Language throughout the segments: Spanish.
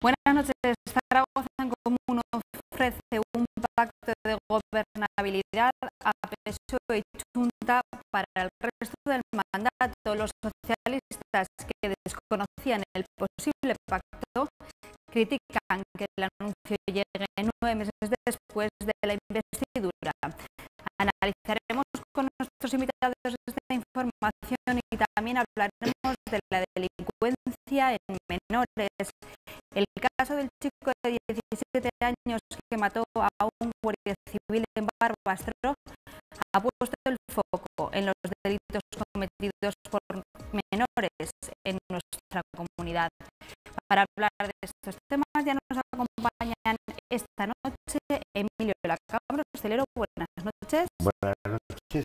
Buenas noches. Zaragoza en Común ofrece un pacto de gobernabilidad a PSOE y Junta para el resto del mandato. Los socialistas que desconocían el posible pacto critican que el anuncio llegue 9 meses después de la investidura. Analizaremos con nuestros invitados esta información y también hablaremos de la delincuencia en menores. El caso del chico de 17 años que mató a un guardia civil en Barbastro ha puesto el foco en los delitos cometidos por menores en nuestra comunidad. Para hablar de estos temas ya nos acompañan esta noche Emilio Lacambra, hostelero. Buenas noches. Buenas noches.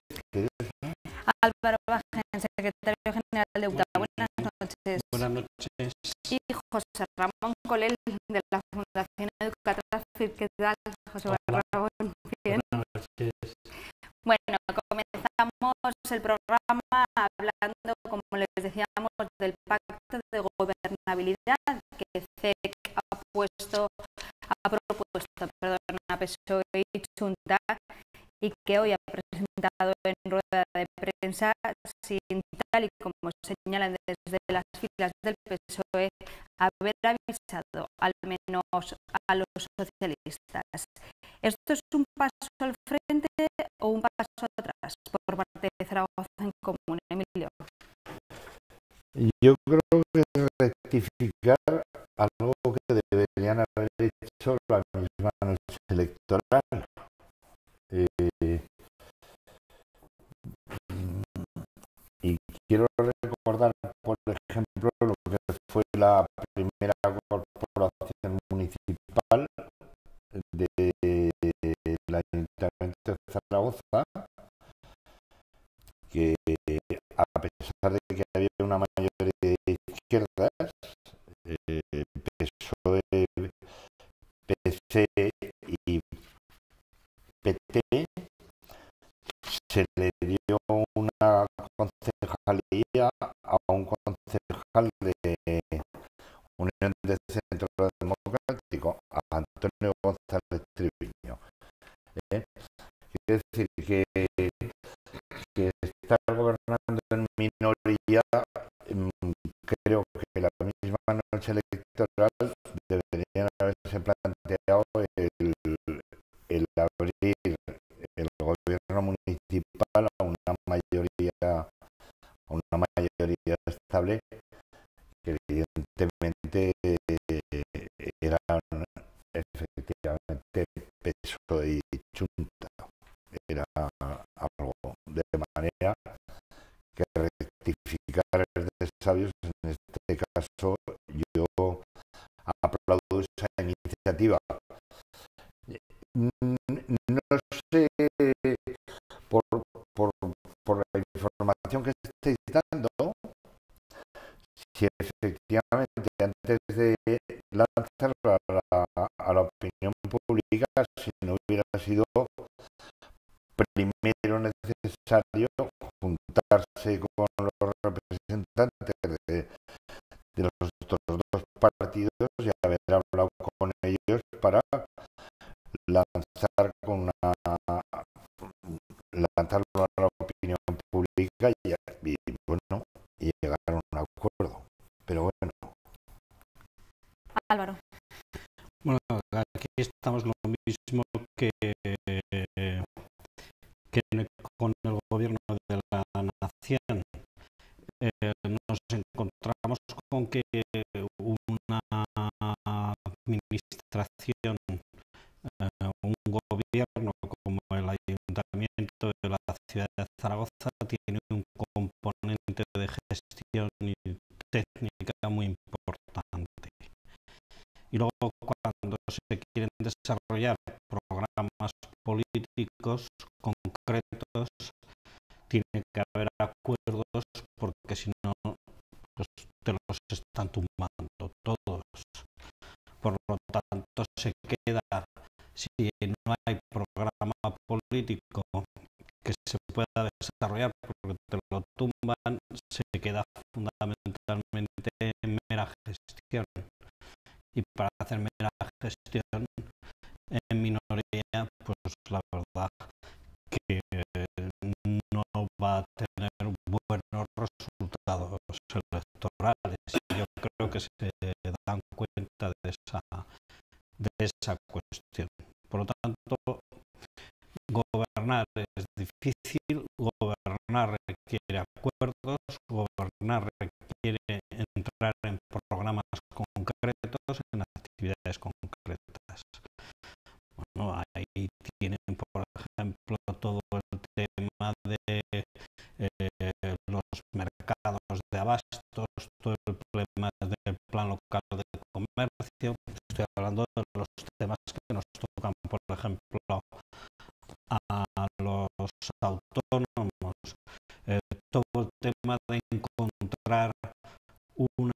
Álvaro Bajen, secretario general de UTA. Buenas noches. Buenas noches. Y José Ramón Colel, de la Fundación Educatrafil. ¿Qué tal, José Ramón? Bien. Buenas noches. Bueno, comenzamos el programa hablando, como les decíamos, del pacto de gobernabilidad que CEC ha propuesto a PSOE y Junta y que hoy ha presentado en rueda de prensa, sin, tal y como señalan desde las filas del PSOE, haber avisado al menos a los socialistas. ¿Esto es un paso al frente o un paso atrás por parte de Zaragoza en Común, Emilio? Yo creo que es rectificar algo que deberían haber hecho la misma noche electoral. Y quiero recordar, por ejemplo, lo que fue la primera corporación municipal del Ayuntamiento de Zaragoza, que a pesar de que había una mayoría de izquierdas, PSOE, PC y PT, se le dio una concejalía a un concejal de Unión de Centro Democrático, a Antonio González Triviño. Quiere decir que estar gobernando en minoría, creo que la misma noche electoral deberían haberse planteado el abrir el gobierno municipal a una mayoría estable, que evidentemente eran efectivamente PSOE y Junta. Era algo de manera que rectificar es de sabios. En este caso yo aplaudo esa iniciativa. No sé, por la información que estáis dando, si efectivamente antes de lanzarlo a la opinión pública, si no hubiera sido primero necesario juntarse con los representantes de los otros dos partidos y haber hablado con ellos para lanzarlo a la opinión pública y bueno, y llegar a un acuerdo. Pero bueno. Álvaro. Bueno, aquí estamos lo mismo que con el gobierno de la nación. Nos encontramos con que una administración, un gobierno como el Ayuntamiento de la ciudad de Zaragoza tiene un componente de gestión y técnica muy importante. Y luego, cuando se quieren desarrollar programas políticos concretos, tiene que haber acuerdos, porque si no, pues te los están tumbando todos. Por lo tanto, se queda, si no hay programa político que se pueda desarrollar porque te lo tumban, se queda fundamentalmente en mera gestión. y para hacerme la gestión en minoría, pues la verdad que no va a tener buenos resultados electorales. Yo creo que se dan cuenta de esa cuestión. Por lo tanto, gobernar es difícil, gobernar requiere acuerdos, gobernar requiere entrar en programas concretos, en actividades concretas. Bueno, ahí tienen, por ejemplo, todo el tema de los mercados de abastos, todo el problema del plan local de comercio. Estoy hablando de los temas que nos tocan, por ejemplo, a los autónomos, todo el tema de encontrar una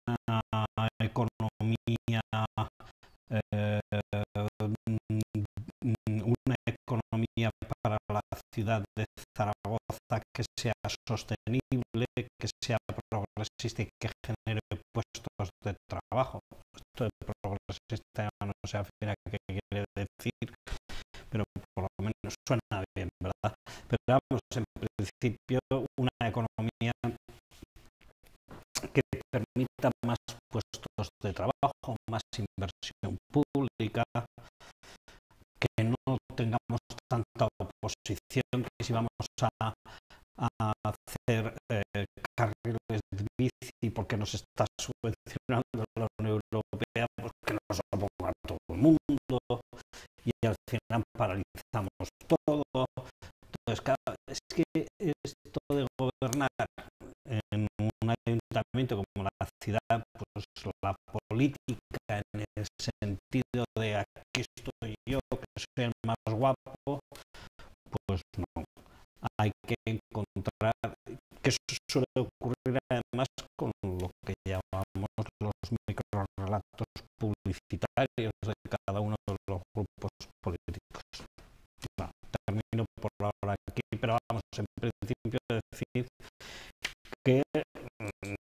economía para la ciudad de Zaragoza que sea sostenible, que sea progresista y que genere puestos de trabajo. Esto de progresista no sé al final qué quiere decir, pero por lo menos suena bien, ¿verdad? Pero vamos, en principio, una economía que permita más puestos de trabajo, más inversión pública, que no tengamos tanta oposición, que si vamos a hacer carriles de bici porque nos está subvencionando la Unión Europea, pues que nos oponga a todo el mundo y al final paralizamos todo. Entonces, claro, es que esto de gobernar en un ayuntamiento como la ciudad, pues la política en el sentido de aquí estoy yo, que soy el más guapo, pues no. Hay que encontrar, que eso suele ocurrir además con lo que llamamos los microrelatos publicitarios de cada uno de los grupos políticos. Bueno, termino por ahora aquí, pero vamos, en principio decir que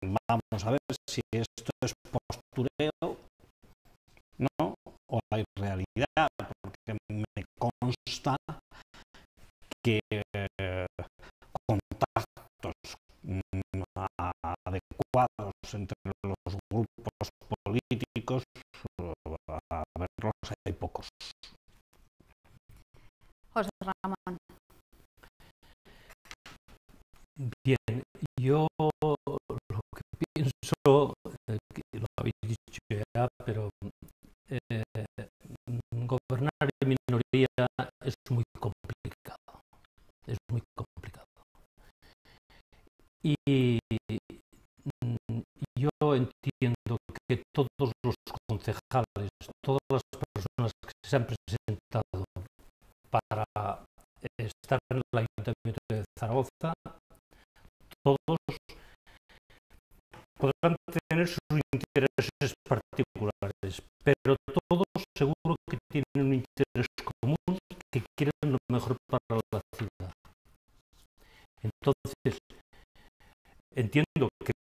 vamos a ver si esto es postureo, ¿no? O hay realidad, porque me consta que contactos adecuados entre los grupos políticos, a verlos hay pocos. José Ramón. Bien, yo lo que pienso, que lo habéis dicho ya, pero gobernar en minoría es muy complicado, es muy complicado. Y yo entiendo que todos los concejales, todas las personas que se han presentado para estar en el Ayuntamiento de Zaragoza, todos podrán tener sus intereses particulares, pero todos seguro que tienen un interés común, que quieren lo mejor para la ciudad. Entonces, entiendo que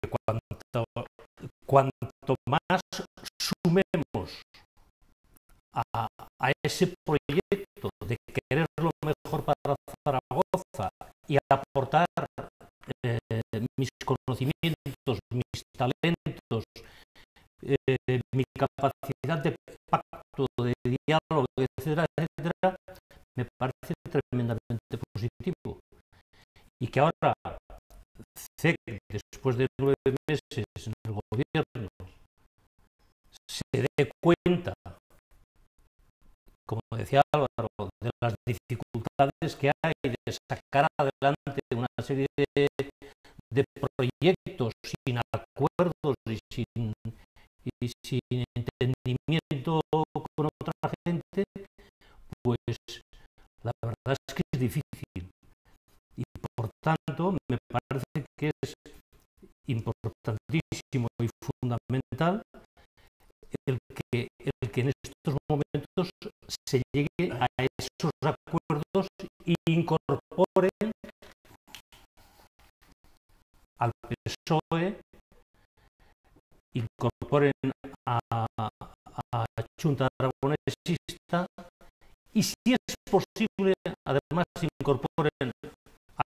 cuanto más sumemos a ese proyecto de querer lo mejor para Zaragoza y aportar mis conocimientos, mis talentos, mi capacidad de pacto, de diálogo, etcétera, etcétera, me parece tremendamente positivo. Y que ahora CEC, después de 9 meses en el gobierno, se dé cuenta, como decía Álvaro, de las dificultades que hay de sacar adelante una serie de proyectos sin acuerdos y sin entendimiento con otra gente, pues la verdad es que es difícil. Y por tanto me parece que es importantísimo y fundamental el que en estos momentos se llegue a esos acuerdos e incorporen al PSOE, incorporen a Xunta Aragonesista y, si es posible, además incorporen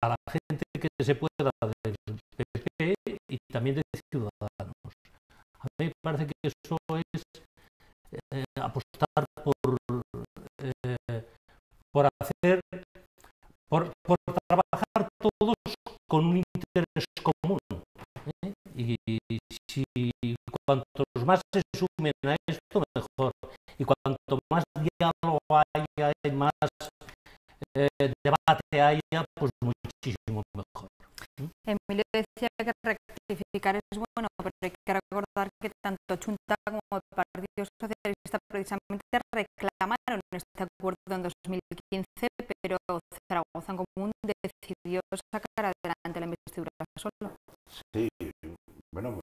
a la gente que se pueda del PP y también de Ciudadanos. A mí me parece que eso es apostar por trabajar todos con un interés común. Y si cuantos más se sumen a esto, mejor. Y cuanto más diálogo haya y más debate haya, pues muchísimo mejor. Emilio decía que rectificar es bueno, pero hay que recordar que tanto Xunta como el Partido Socialista precisamente reclamaron este acuerdo en 2015, pero Zaragoza en Común decidió sacar adelante la investidura solo. Sí, bueno,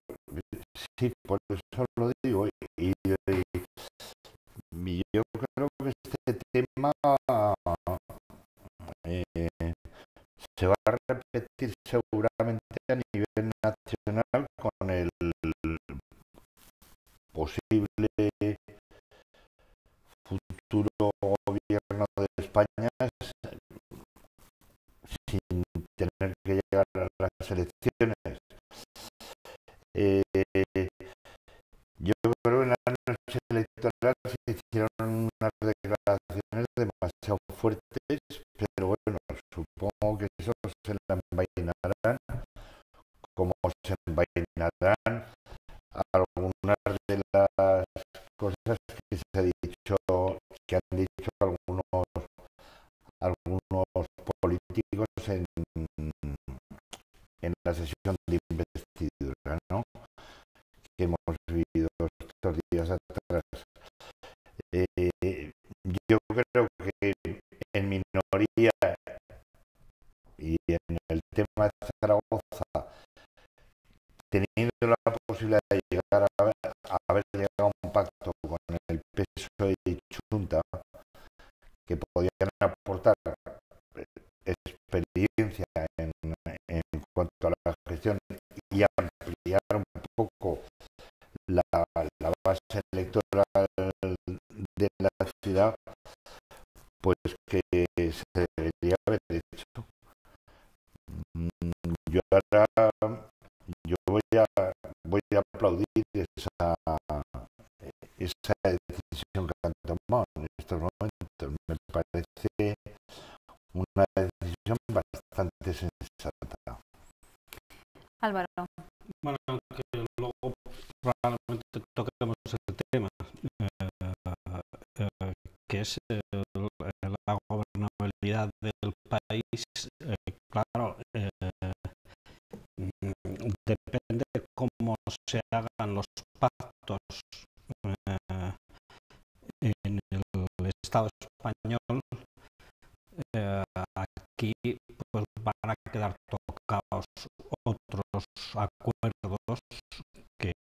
sí, por eso lo digo. Y yo creo que este tema se va a repetir seguramente a nivel nacional con el posible futuro gobierno de España sin tener que llegar a las elecciones. Yo creo que en la noche electoral se hicieron unas declaraciones demasiado fuertes, pero bueno, supongo que eso se la envainarán como se envainarán algunas de las cosas que se ha dicho, que han dicho algunos políticos en la sesión de investidura, ¿no?, que hemos vivido estos días atrás. Yo creo que en minoría y en el tema de Zaragoza, teniendo la posibilidad de llegar a haber llegado a un pacto con el PSOE y Xunta, que podían aportar experiencia en cuanto a la gestión y ampliar un poco la base electoral de la ciudad, pues que se debería haber hecho. Yo voy a aplaudir esa decisión que han tomado en estos momentos. Me parece una decisión bastante sensata. Álvaro. Bueno, que luego probablemente toquemos el tema, que es la gobernabilidad del país. Claro, depende cómo se hagan los pactos en el Estado español. Aquí pues van a quedar tocados otros acuerdos que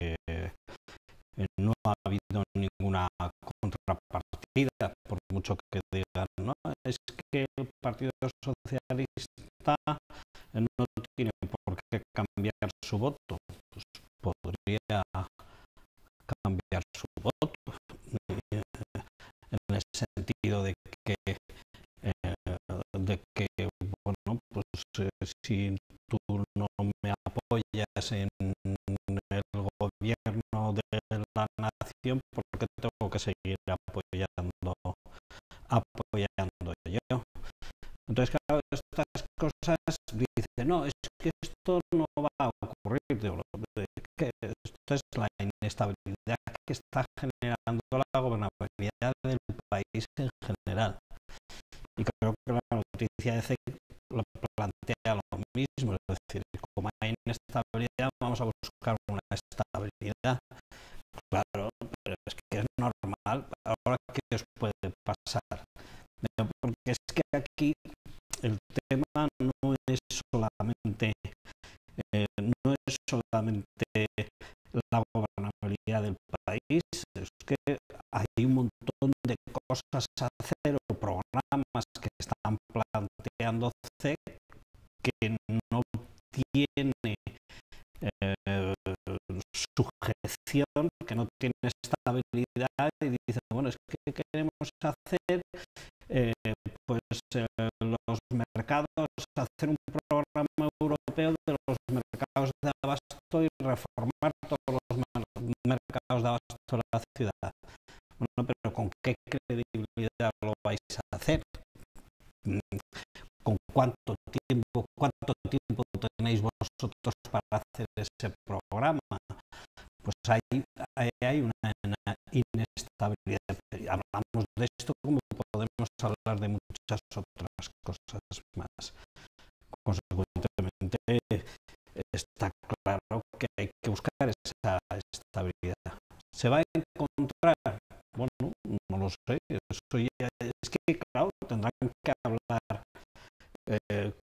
no ha habido ninguna contrapartida, por mucho que digan, no, es que el Partido Socialista no tiene por qué cambiar su voto. Pues podría cambiar su voto en el sentido de que bueno, pues si tú no me apoyas en el gobierno de la nación, ¿por qué tengo que seguir apoyando yo? Entonces, claro, estas cosas dicen, no, es que esto no va a ocurrir, que esto es la inestabilidad que está generando la gobernabilidad del país en general. Y creo que la noticia de CEC lo plantea lo mismo, es decir, como hay inestabilidad, vamos a buscar una estabilidad. Claro, pero es que es normal. Ahora, ¿qué os puede pasar? Porque es que aquí el tema no es solamente la gobernabilidad del país, es que hay un montón de cosas a hacer o programas que están planteando CEC que no tiene sujeción, que no tiene estabilidad, y dice, bueno, inversiones que queremos hacer, pues los mercados, hacer un programa europeo de los mercados de abasto y reformar todos los mercados de abasto de la ciudad. Bueno, pero ¿con qué credibilidad lo vais a hacer? ¿Con cuánto tiempo tenéis vosotros para hacer ese programa? Pues hay una inestabilidad. Hablamos de esto como podemos hablar de muchas otras cosas más. Consecuentemente, está claro que hay que buscar esa estabilidad. ¿Se va a encontrar? Bueno, no lo sé. Es que, claro, tendrán que hablar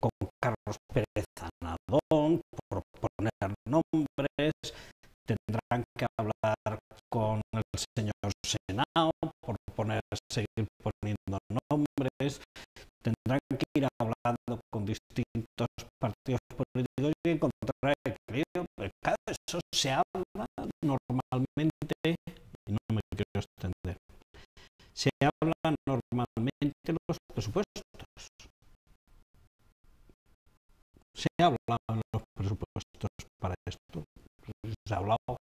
con Carlos Pérez Anadón, por poner nombres, tendrán que hablar con el señor Senao, por seguir poniendo nombres, tendrán que ir hablando con distintos partidos políticos y encontrar equilibrio. Cada eso se habla normalmente, y no me quiero extender, se habla normalmente los presupuestos. Se ha hablado en los presupuestos para esto. Se ha hablado,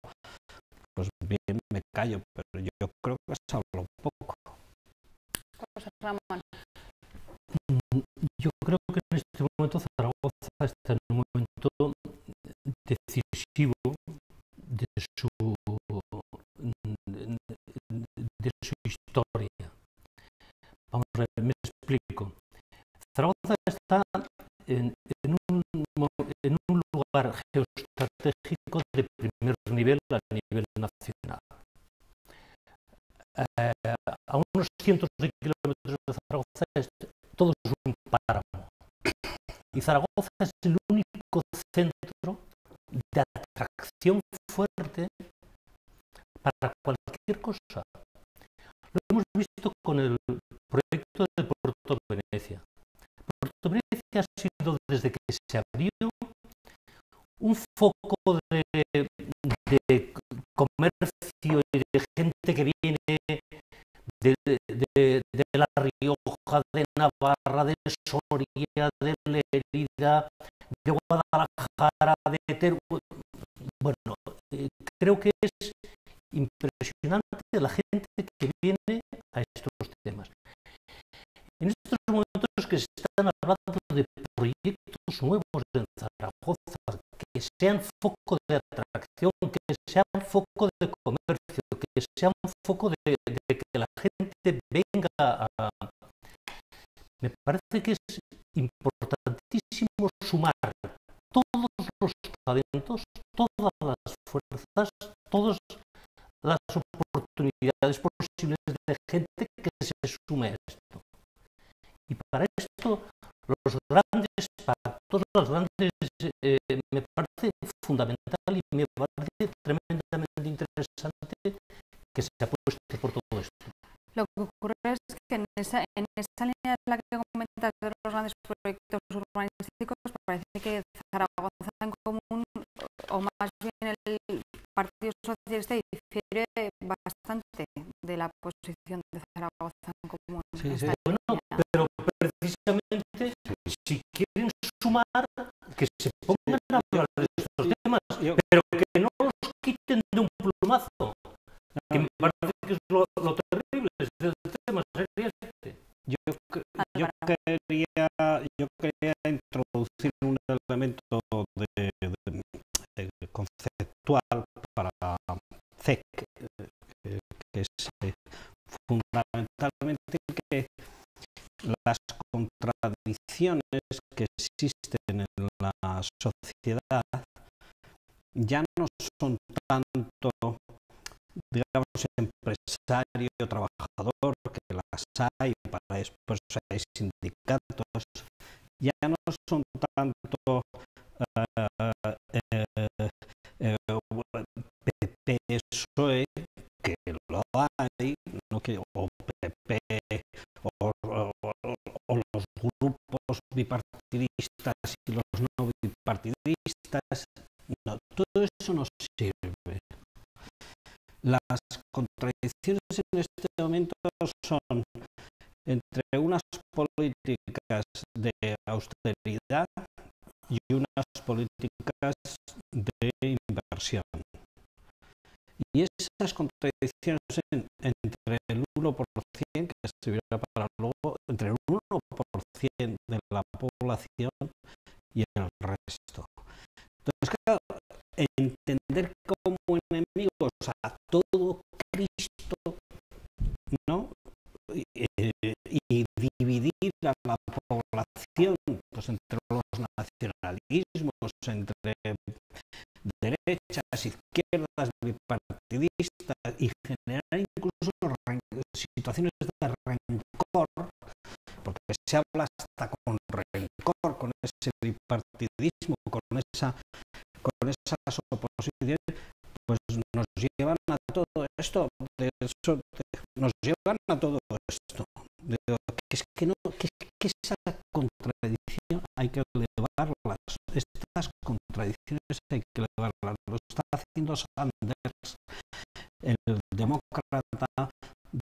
pues bien, me callo, pero yo creo que se ha hablado poco. José Ramón. Yo creo que en este momento Zaragoza está en un momento decisivo de su historia. Vamos a ver, me explico. Zaragoza está en un lugar geoestratégico de primer nivel a nivel nacional. A unos cientos de kilómetros de Zaragoza todo es un páramo. Y Zaragoza es el único centro de atracción fuerte para cualquier cosa. Lo hemos visto con el proyecto de Puerto Venecia. Puerto Venecia ha sido, desde que se abrió, un foco de comercio y de gente que viene de La Rioja, de Navarra, de Soria, de Lérida, de Guadalajara, de Teruel. Bueno, creo que es impresionante la gente que viene a estos temas. En estos momentos que se están hablando de proyectos nuevos en Zaragoza, que sean foco de atracción, que sean foco de comercio, que sean foco de que la gente venga a... Me parece que es importantísimo sumar todos los talentos, todas las fuerzas, todas las oportunidades posibles de gente que se sume a esto. Y para esto, los grandes pactos, me parece fundamental y me parece tremendamente interesante que se apueste por todo esto. Lo que ocurre es que en esa línea en la que comentas de los grandes proyectos urbanísticos, parece que Zaragoza en Común, o más bien el Partido Socialista, difiere bastante de la posición de Zaragoza en Común. Sí, sí. Bueno, pero precisamente, si quieren sumar, que se pongan a hablar de estos temas, pero que no los quiten de un plumazo, que me parece que es lo terrible del tema, sería este. Yo quería introducir un elemento conceptual para CEC, que es fundamentalmente que las contradicciones que existen en la sociedad ya no son tanto, digamos, empresario, trabajador, que las hay, para eso hay sindicatos, ya no son tanto PP, PSOE, que lo hay, ¿no? O PP, o los grupos bipartidistas y los no bipartidistas. No, todo eso no sirve. Las contradicciones en este momento son entre unas políticas de austeridad y unas políticas de inversión. Y esas contradicciones entre el 1%, que servirá para luego, entre el 1% de la población y el resto. Entonces, claro, entender como enemigos a todo Cristo, ¿no? Y dividir a la población pues, entre los nacionalismos, entre derechas, izquierdas, bipartidistas y generar incluso situaciones de rencor, porque se habla hasta con rencor, con ese bipartidismo, con esas oposiciones, pues nos llevan a todo esto, nos llevan a todo esto. Que no, que esa contradicción hay que elevarlas, estas contradicciones hay que elevarlas, lo está haciendo Sanders, el demócrata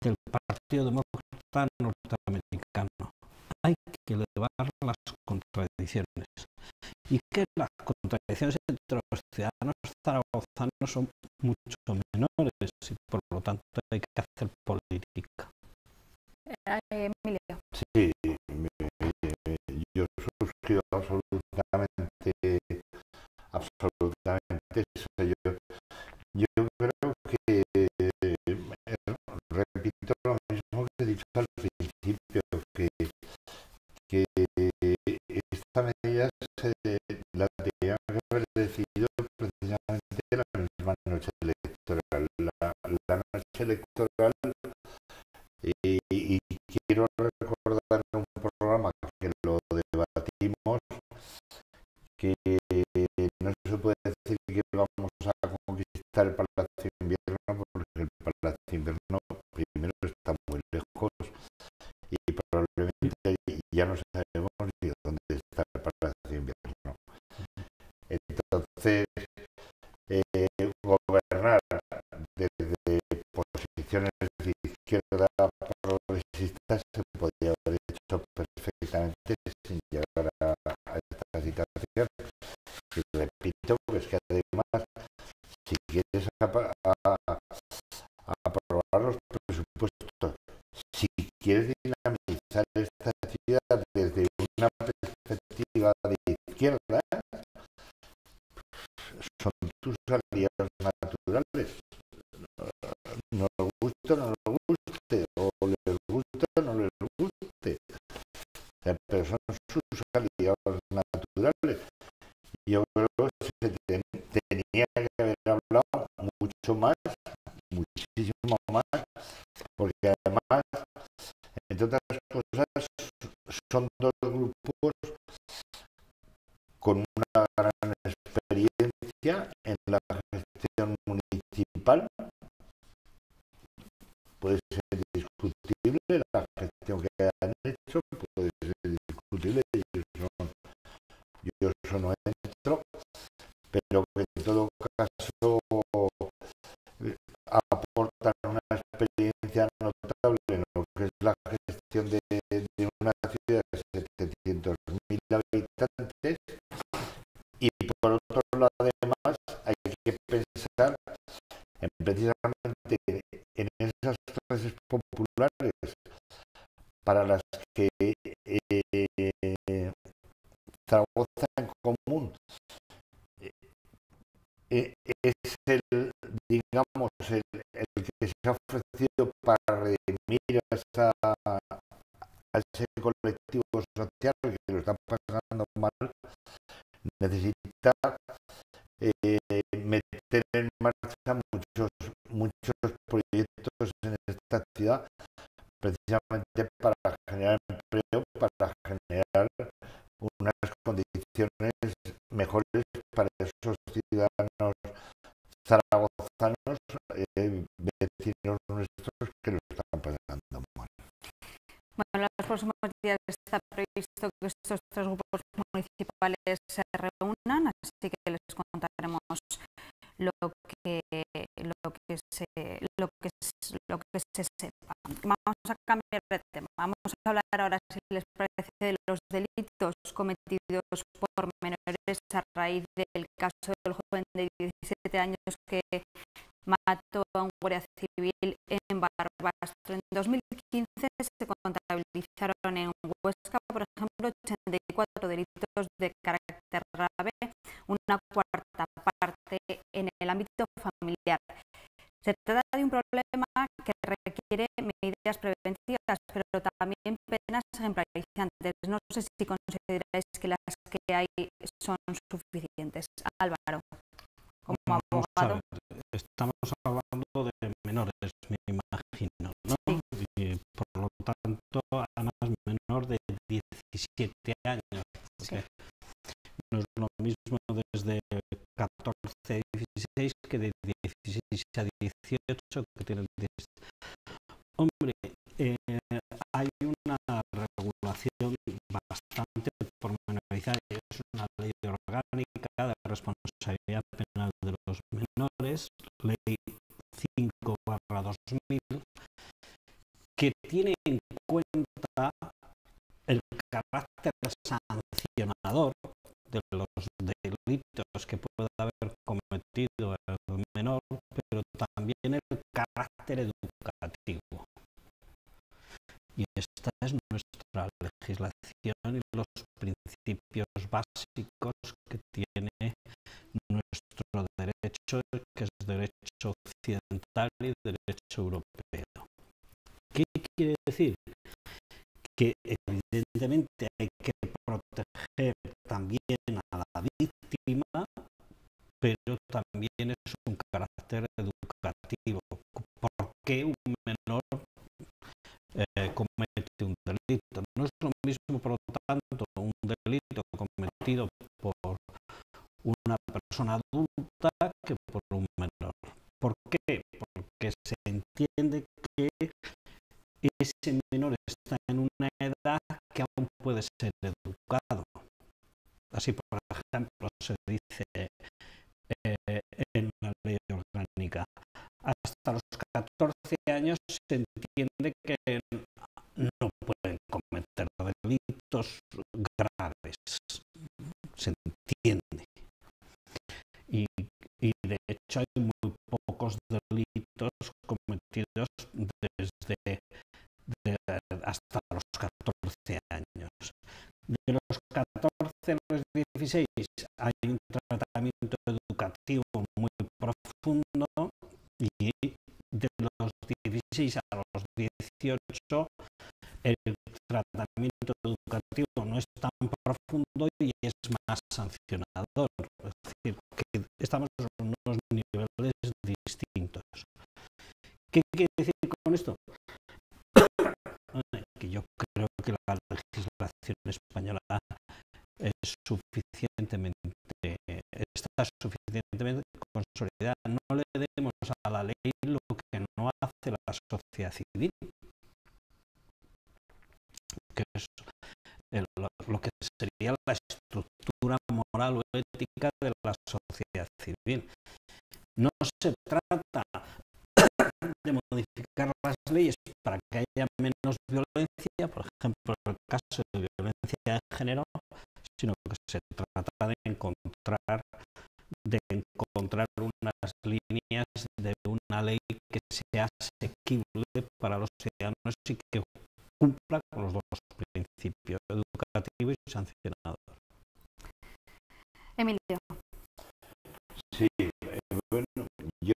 del Partido Demócrata norteamericano. Hay que elevar las contradicciones. Y que las contradicciones entre los ciudadanos zaragozanos son mucho menores y por lo tanto hay que hacer política. Emilio. Sí, yo suscribo absolutamente eso. Yo creo que repito lo mismo que he dicho al principio, que esta medida la tenían que haber decidido precisamente la misma noche electoral. La noche electoral, y quiero recordar un programa que lo debatimos, que no se puede decir que vamos a conquistar el Palacio de Invierno, porque el Palacio de Invierno primero está muy lejos y probablemente ya no sabemos ni dónde está el Palacio de Invierno. Entonces, gobernar desde posiciones de izquierda progresistas se podría haber hecho perfectamente sin llegar a esta situación. Y repito, que es que además, si quieres aprobar los presupuestos, si quieres dinamizar esta ciudad desde una perspectiva de izquierda, son tus aliados naturales. Nos guste o no nos guste, o les guste o no les guste, pero son sus aliados naturales. Yo creo que se tenía que haber hablado mucho más, muchísimo más, porque además, entre otras cosas, son dos grupos con una gran experiencia en la gestión municipal. Puede ser discutible la gestión que han hecho, puede ser discutible, yo eso no entro, pero que en todo caso aportan una experiencia notable en lo que es la gestión de una ciudad de 700.000 habitantes. Y por otro lado, además, hay que pensar precisamente en esas clases populares para las que Zaragoza en común es digamos, el que se ha ofrecido para redimir a ese colectivo social que lo está pasando mal. Necesita meter en marcha muchos proyectos en esta ciudad, precisamente para generar empleo, para generar unas condiciones mejores para esos ciudadanos zaragozanos, vecinos nuestros que lo están pasando mal. Bueno, en los próximos días está previsto que estos tres grupos municipales se reúnan, así que les contaremos lo que se sepa. Vamos cambiar de tema. Vamos a hablar ahora, si les parece, de los delitos cometidos por menores a raíz del caso del joven de 17 años que mató a un guardia civil en Barbastro. En 2015 se contabilizaron en Huesca, por ejemplo, 84 delitos de carácter grave, una cuarta parte en el ámbito familiar. Se trata de un problema que requiere medidas preventivas, pero también penas ejemplarizantes. No sé si consideráis que las que hay son suficientes. Álvaro, como abogado. Estamos hablando de menores, me imagino, ¿no? Sí. Y por lo tanto, además menor de 17 años, porque no es lo mismo desde 14 a 16 que de 16 a 18 que tienen 10. Hombre, hay una regulación bastante pormenorizada, es una ley orgánica de responsabilidad penal de los menores, ley 5/2000, que tiene en cuenta el carácter sancionador de los delitos que puede haber cometido el menor, pero también el carácter educativo. Y esta es nuestra legislación y los principios básicos que tiene nuestro derecho, que es derecho occidental y derecho europeo. ¿Qué quiere decir? Que evidentemente hay que proteger también a la víctima, pero también es un carácter educativo. ¿Por qué un menor comete un delito? No es lo mismo, por lo tanto, un delito cometido por una persona adulta que por un menor. ¿Por qué? Porque se entiende que ese menor está en una edad que aún puede ser educado. Así, por ejemplo, se dice en la ley orgánica, hasta los 14 años se entiende que no pueden cometer delitos graves, se entiende. Y de hecho hay muy pocos delitos cometidos desde hasta los 14 años. De los 14 a los 16 hay un tratamiento educativo muy profundo, y de los 16 a los 18 el tratamiento educativo no es tan profundo y es más sancionador. Es decir, que estamos en unos niveles distintos. ¿Qué quiere decir con esto? Que yo creo que la legislación española está suficientemente consolidada. No le demos a la ley lo que no hace la sociedad civil, que es lo que sería la estructura moral o ética de la sociedad civil. No se trata de modificar las leyes para que haya menos violencia, por ejemplo, en el caso de violencia de género, sino que se trata de encontrar unas líneas de una ley que sea asequible para los ciudadanos y que cumpla con los dos principios, educativo y sancionador. Emilio. Sí, bueno, yo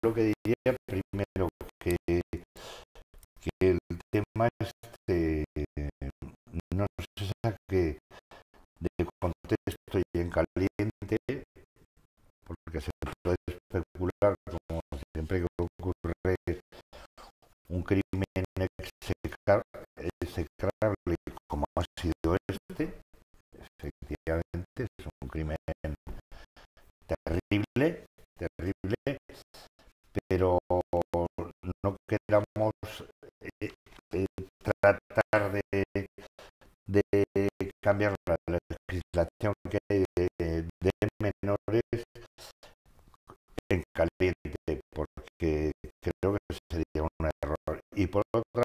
lo que diría primero que el tema no se saque de contexto y en caliente, porque se puede especular, como siempre que ocurre un crimen execrable como ha sido este. Efectivamente es un crimen terrible, pero no queramos tratar de cambiar la legislación que hay de menores en caliente, porque creo que sería un error. Y por otra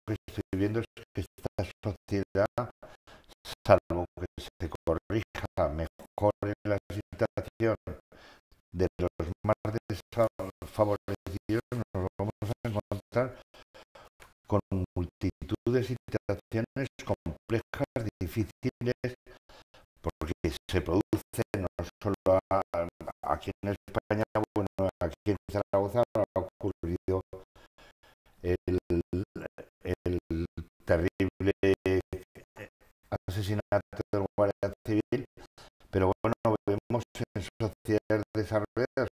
que estoy viendo es que esta sociedad, salvo que se corrija, mejore la situación de los más desfavorecidos, nos vamos a encontrar con multitud de situaciones complejas, difíciles, porque se produce no solo aquí en España, bueno, aquí en Zaragoza ha ocurrido el terrible asesinato del guardia civil, pero bueno, vemos en sociedades desarrolladas,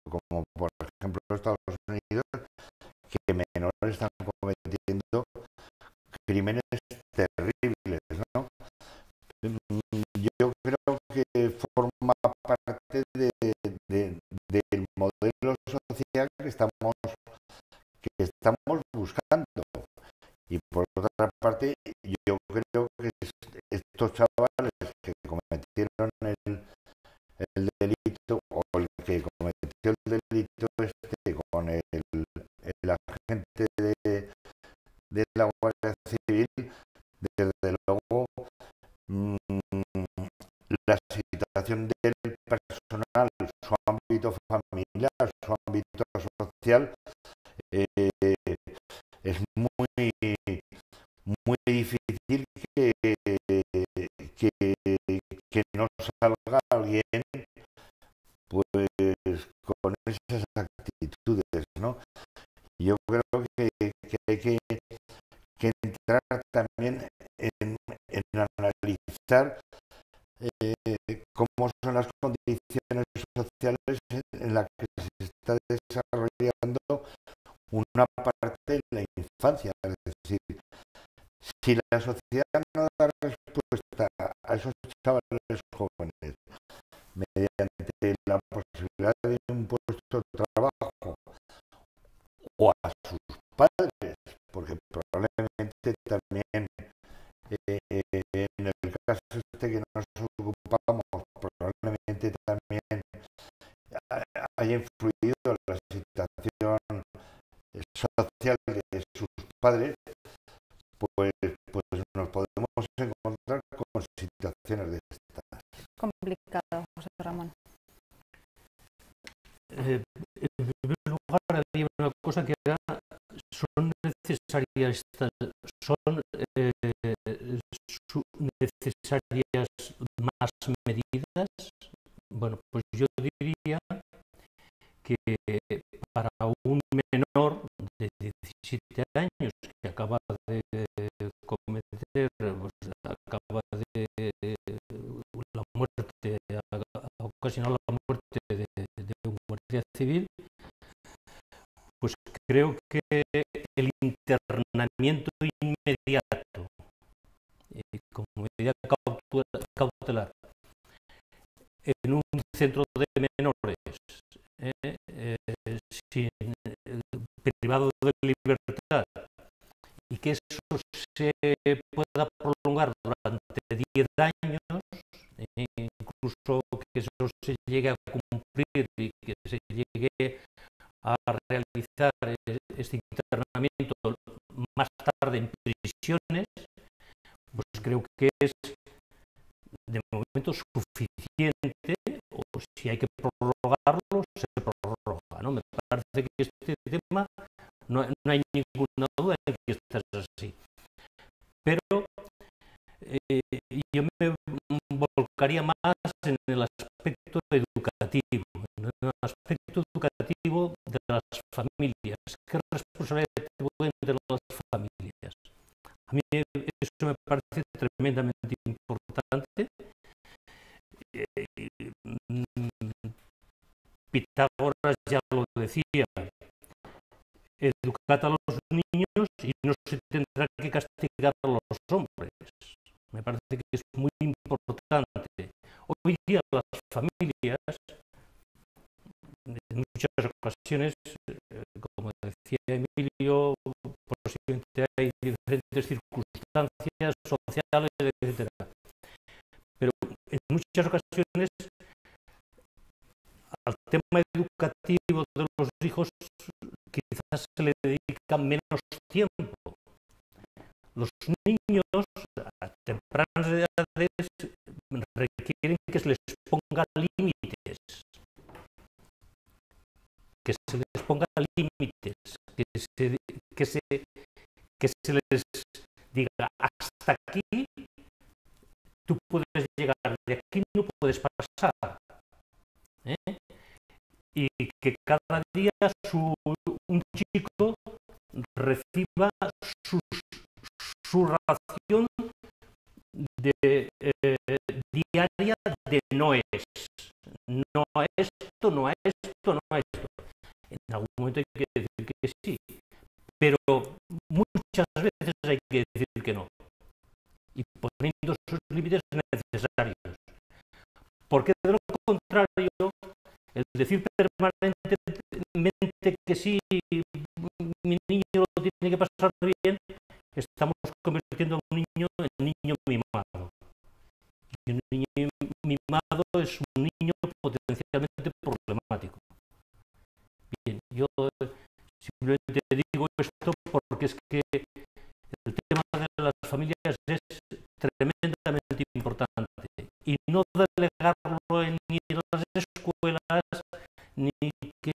como por ejemplo Estados Unidos, que menores están cometiendo crímenes terribles, ¿no? Yo creo que forma parte del modelo social que estamos buscando. Y por otra parte, yo creo que estos chavales que cometieron el delito, o el que cometió el delito con el agente de la Guardia Civil, desde luego la situación del personal, su ámbito familiar, su ámbito social, es muy difícil que no salga alguien pues con esas actitudes, ¿no? Yo creo que hay que entrar también en analizar cómo son las condiciones sociales en las que se está desarrollando una parte de la infancia. Es decir, si la sociedad no da respuesta a esos chavales jóvenes mediante la posibilidad de un puesto de trabajo o a sus padres, porque probablemente también en el caso que nos ocupamos, probablemente también haya influido la situación social de sus padres, pues nos podemos encontrar con situaciones de estas. Complicado, José Ramón. En primer lugar, hay una cosa que son necesarias más medidas. Bueno, pues yo diría que para un menor de 17 años que acaba de cometer, pues, acaba de la muerte, ha ocasionado la muerte de un guardia civil, pues creo que el internamiento inmediato como medida cautelar en un centro de menores privado de libertad, y que eso se pueda prolongar durante 10 años, incluso que eso se llegue a cumplir y que se llegue a realizar este internamiento más tarde en prisiones, pues creo que es de momento suficiente, o si hay que prorrogarlo, se prorroga, ¿no? Me parece que este tema no hay ninguna duda en que esto es así. Pero yo me volcaría más en el aspecto educativo, de las familias. ¿Qué responsabilidad pueden tener las familias? A mí eso me parece tremendamente importante. Pitágoras ya lo decía: educad a los niños y no se tendrá que castigar a los hombres. Me parece que es muy importante. Hoy día las familias, en muchas ocasiones, como decía Emilio, posiblemente hay diferentes circunstancias sociales, etc. Pero en muchas ocasiones al tema educativo de los hijos quizás se le dedica menos tiempo. los niños a tempranas edades requieren que se les ponga límites, que se les ponga límites, que se les diga hasta aquí tú puedes llegar, de aquí no puedes pasar, ¿eh? Y que cada día un chico reciba su ración diaria de no es. No a esto, no a esto, no a esto. En algún momento hay que decir que sí, pero muchas veces hay que decir que no. Y poniendo sus límites necesarios. Porque de lo contrario, el decir permanentemente que sí, mi niño lo tiene que pasar bien, estamos convirtiendo a un niño en niño mimado. Y un niño mimado es un niño potencialmente problemático. Bien, yo simplemente digo esto porque es que el tema de las familias es tremendamente importante y no delegarlo ni en las escuelas ni que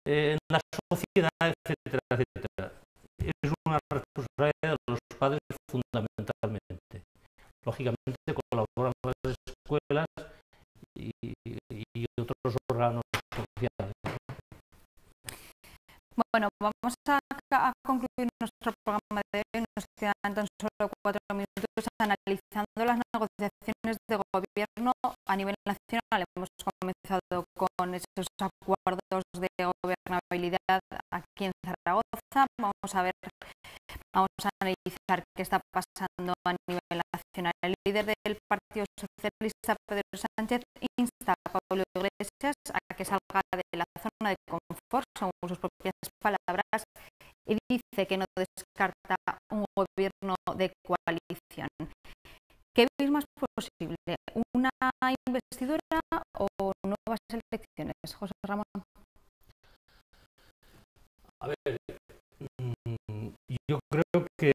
en la sociedad, etcétera, etcétera. Es una responsabilidad de los padres fundamentalmente. Lógicamente colaboran las escuelas y otros órganos sociales. Bueno, vamos a concluir nuestro programa de hoy. Nos quedan tan solo 4 minutos analizando las negociaciones de gobierno a nivel nacional. Hemos comenzado con esos acuerdos de gobernabilidad aquí en Zaragoza. Vamos a analizar qué está pasando a nivel nacional. El líder del Partido Socialista, Pedro Sánchez, insta a Pablo Iglesias a que salga de la zona de confort, según sus propias palabras, y dice que no descarta un gobierno de coalición. ¿Qué veis más posible? ¿Una investidura o nuevas elecciones, José Ramón? A ver, yo creo que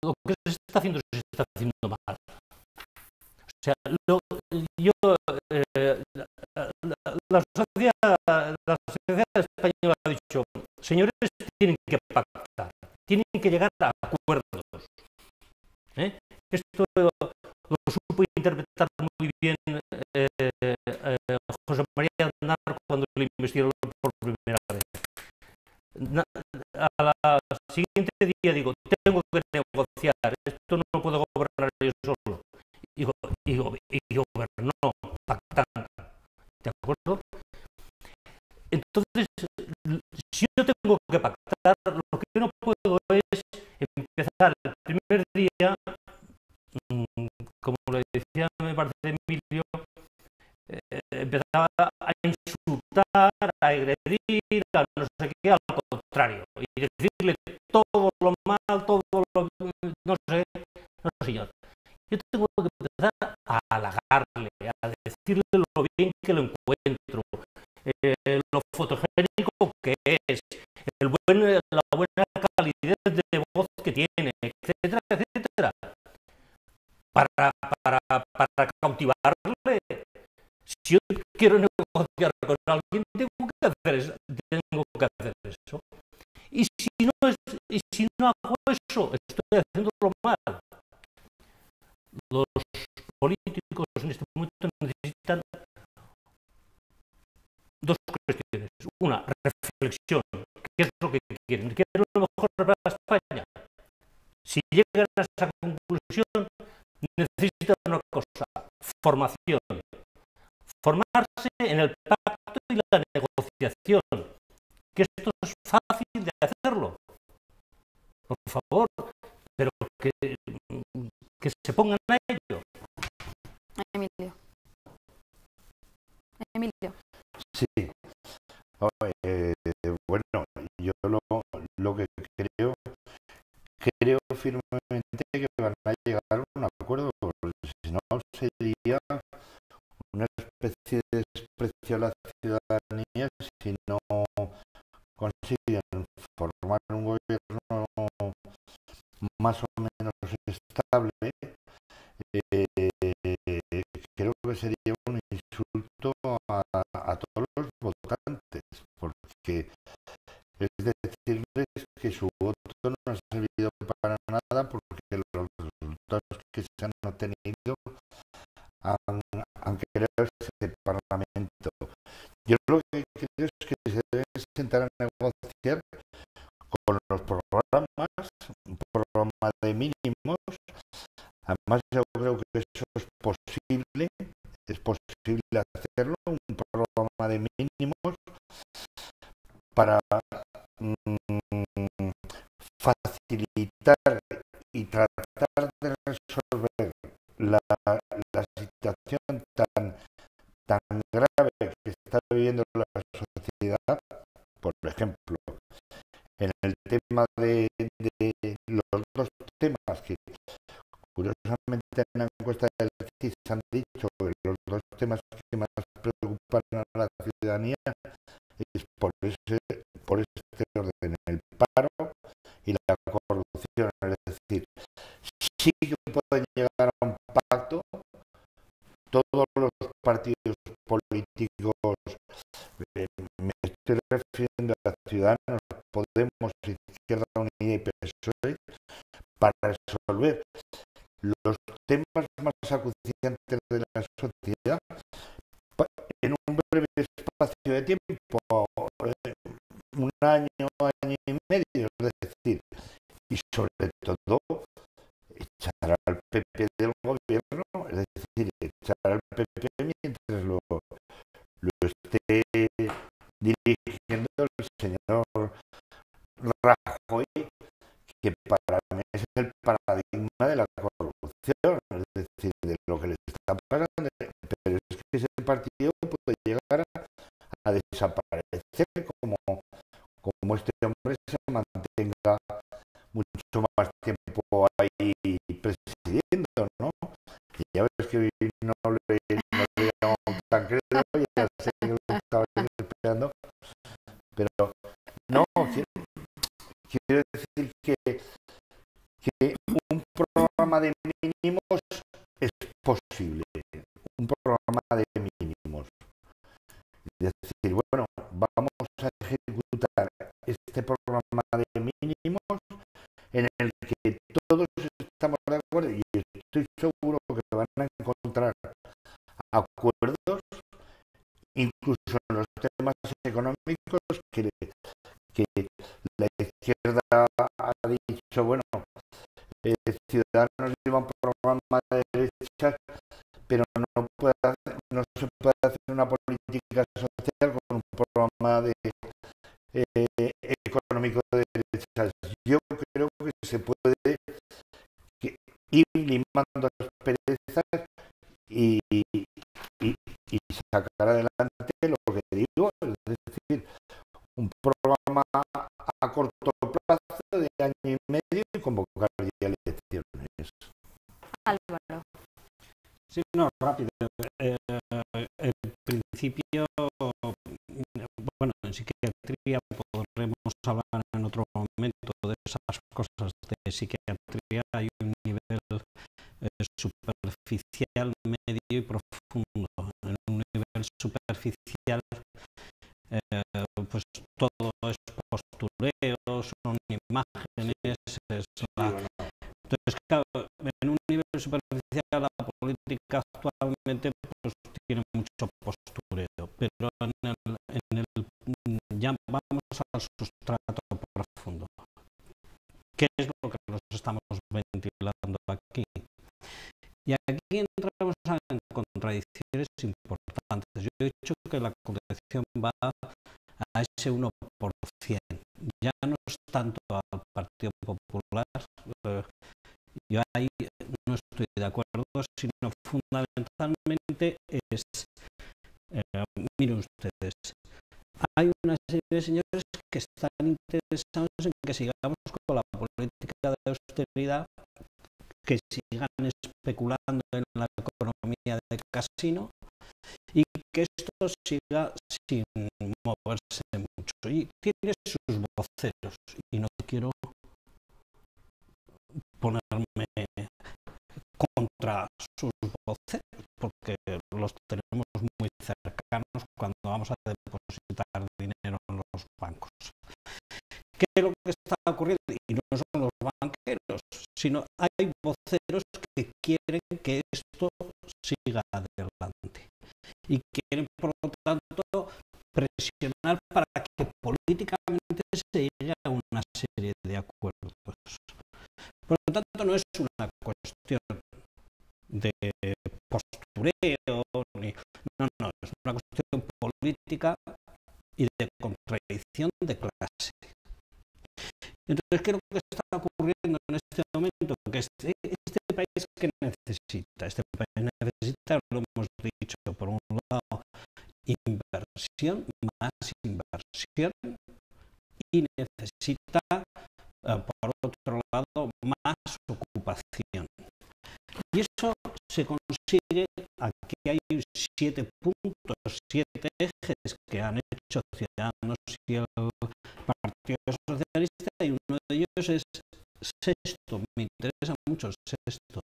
lo que se está haciendo mal. O sea, la sociedad española ha dicho, señores, tienen que pactar, tienen que llegar a acuerdos. Esto lo supo interpretar muy bien José María Aznar cuando le investigaron por primera vez. A la siguiente día digo, tengo que negociar, esto no puedo gobernar yo solo. Y gobernó pactando. ¿De acuerdo? Entonces, si yo tengo que pactar, lo que no puedo es empezar el primer día, como le decía, me parece Emilio, empezaba a insultar, a agredir, a no sé qué, al contrario, y decirle todo lo mal, todo lo no sé, no señor. Yo tengo que empezar a halagarle, a decirle lo bien que lo encuentro, lo fotogénico que es, la buena calidad de voz que tiene, etcétera, etcétera, para cautivarle. Si yo quiero negociar con alguien, tengo que hacer eso. Y si no hago eso, estoy haciéndolo mal. Los políticos en este momento necesitan dos cuestiones. Una, reflexión. ¿Qué es lo que quieren? ¿Quieren lo mejor para España? Si llegan a esa conclusión, necesitan una cosa, formación. Formarse en el pacto y la negociación. Que esto es fácil de hacerlo. Por favor, pero que se pongan a ello. Emilio. Sí. Bueno, yo lo que creo firmemente que van a llegar a un acuerdo, si no sería una especie de desprecio a la ciudadanía si no consiguen formar un estable, creo que sería un insulto a todos los votantes, porque es decirles que su voto no ha servido para nada porque los resultados que se han obtenido han creado ese Parlamento. Yo lo que creo es que se debe sentar a negociar con los programas, un programa de mínimos. Además, yo creo que eso es posible hacerlo, un programa de mínimos para facilitar y tratar de resolver la situación tan grave que está viviendo la sociedad. Por ejemplo, en el tema de los dos temas que curiosamente en la encuesta del CIS han dicho que los dos temas que más preocupan a la ciudadanía es por este orden, el paro y la corrupción. Es decir, sí que pueden llegar a un pacto todos los partidos políticos, me estoy refiriendo a Ciudadanos, Podemos, Izquierda Unida y PSOE, para resolver los temas más acuciantes de la sociedad en un breve espacio de tiempo, un año y medio, es decir, y sobre todo echar al PP del gobierno, es decir, echar al PP mientras lo esté dirigiendo el señor Rajoy, que para mí es el paradigma de la corrupción, es decir, de lo que le está pasando, pero es que ese partido puede llegar a desaparecer como este hombre se mantenga mucho más tiempo ahí presidiendo, ¿no? Y ya ves que no le llaman Tancredo, ya sé que lo estaba esperando, pero no, quiero decir que un programa de mínimos es posible, un programa de mínimos. Es decir, bueno, vamos a ejecutar este programa de mínimos en el que todos estamos de acuerdo y estoy seguro que van a encontrar acuerdos, incluso en los temas económicos que la izquierda ha dicho, bueno, Ciudadanos lleva un programa de derechas, pero no se puede hacer una política social con un programa económico de derechas. Yo creo que se puede ir limando las perezas y sacar adelante lo que digo, es decir, un programa a corto plazo de año y medio y convocar ya elecciones. Álvaro. Sí, no, rápido. En principio, bueno, en psiquiatría podremos hablar en otro momento de esas cosas de psiquiatría. Hay un nivel superficial, medio y profundo. En un nivel superficial, pues todo es postureo, son imágenes, Entonces, claro, en un nivel superficial la política actualmente pues tiene mucho postureo, pero ya vamos al sustrato profundo. ¿Qué es lo que nos estamos ventilando aquí? Y aquí entramos en contradicciones importantes. Yo he dicho que la contradicción va a ese 1%. Ya no es tanto al Partido Popular, yo ahí no estoy de acuerdo, sino fundamentalmente es, miren ustedes, hay una serie de señores que están interesados en que sigamos con la política de austeridad, que sigan especulando en la economía de casino y que esto siga sin moverse mucho. Y tiene sus voceros, y no quiero ponerme sus voceros, porque los tenemos muy cercanos cuando vamos a depositar dinero en los bancos. ¿Qué es lo que está ocurriendo? Y no son los banqueros, sino hay voceros que quieren que esto siga adelante y quieren, por lo tanto, presionar para que políticamente se llegue a una serie de acuerdos. Por lo tanto, no es una cuestión de postureo, no, es una cuestión política y de contradicción de clase. Entonces, ¿qué es lo que está ocurriendo en este momento? Que este país que necesita, lo hemos dicho, por un lado, inversión, más inversión, y necesita, por otro lado, más ocupación. Y eso se consigue, aquí hay 7 puntos, 7 ejes que han hecho Ciudadanos y el Partido Socialista, y uno de ellos es sexto, me interesa mucho sexto,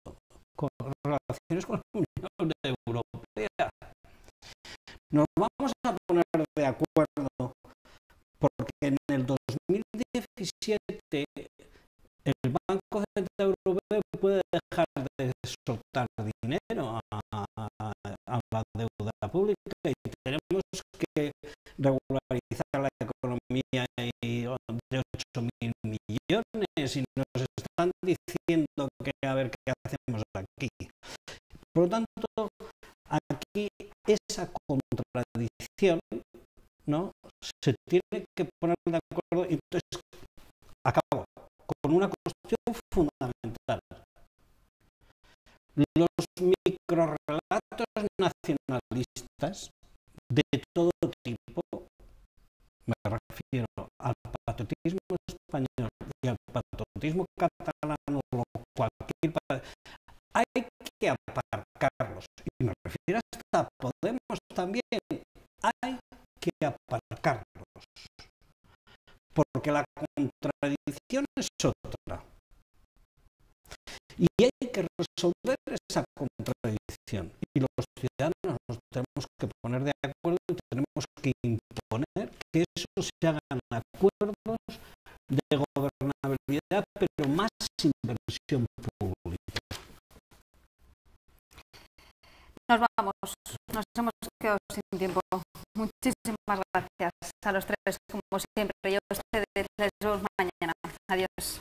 con relaciones con la Unión Europea. Nos vamos a poner de acuerdo porque en el 2017 el Banco Central Europeo puede dejar de soltar dinero a la deuda pública y tenemos que regularizar la economía de 8.000 millones y nos están diciendo que a ver qué hacemos aquí. Por lo tanto, aquí esa contradicción, ¿no?, se tiene que poner de acuerdo, y entonces acabo con una cuestión fundamental. Los microrrelatos nacionalistas de todo tipo, me refiero al patriotismo español y al patriotismo catalán o cualquier, hay que aparcarlos, y me refiero hasta Podemos también, hay que aparcarlos, porque la contradicción es otra, y hay que resolver esa contradicción, y los ciudadanos nos tenemos que poner de acuerdo y tenemos que imponer que eso se hagan acuerdos de gobernabilidad, pero más inversión pública. Nos vamos, nos hemos quedado sin tiempo. Muchísimas gracias a los tres, como siempre, y a ustedes. Les vemos mañana. Adiós.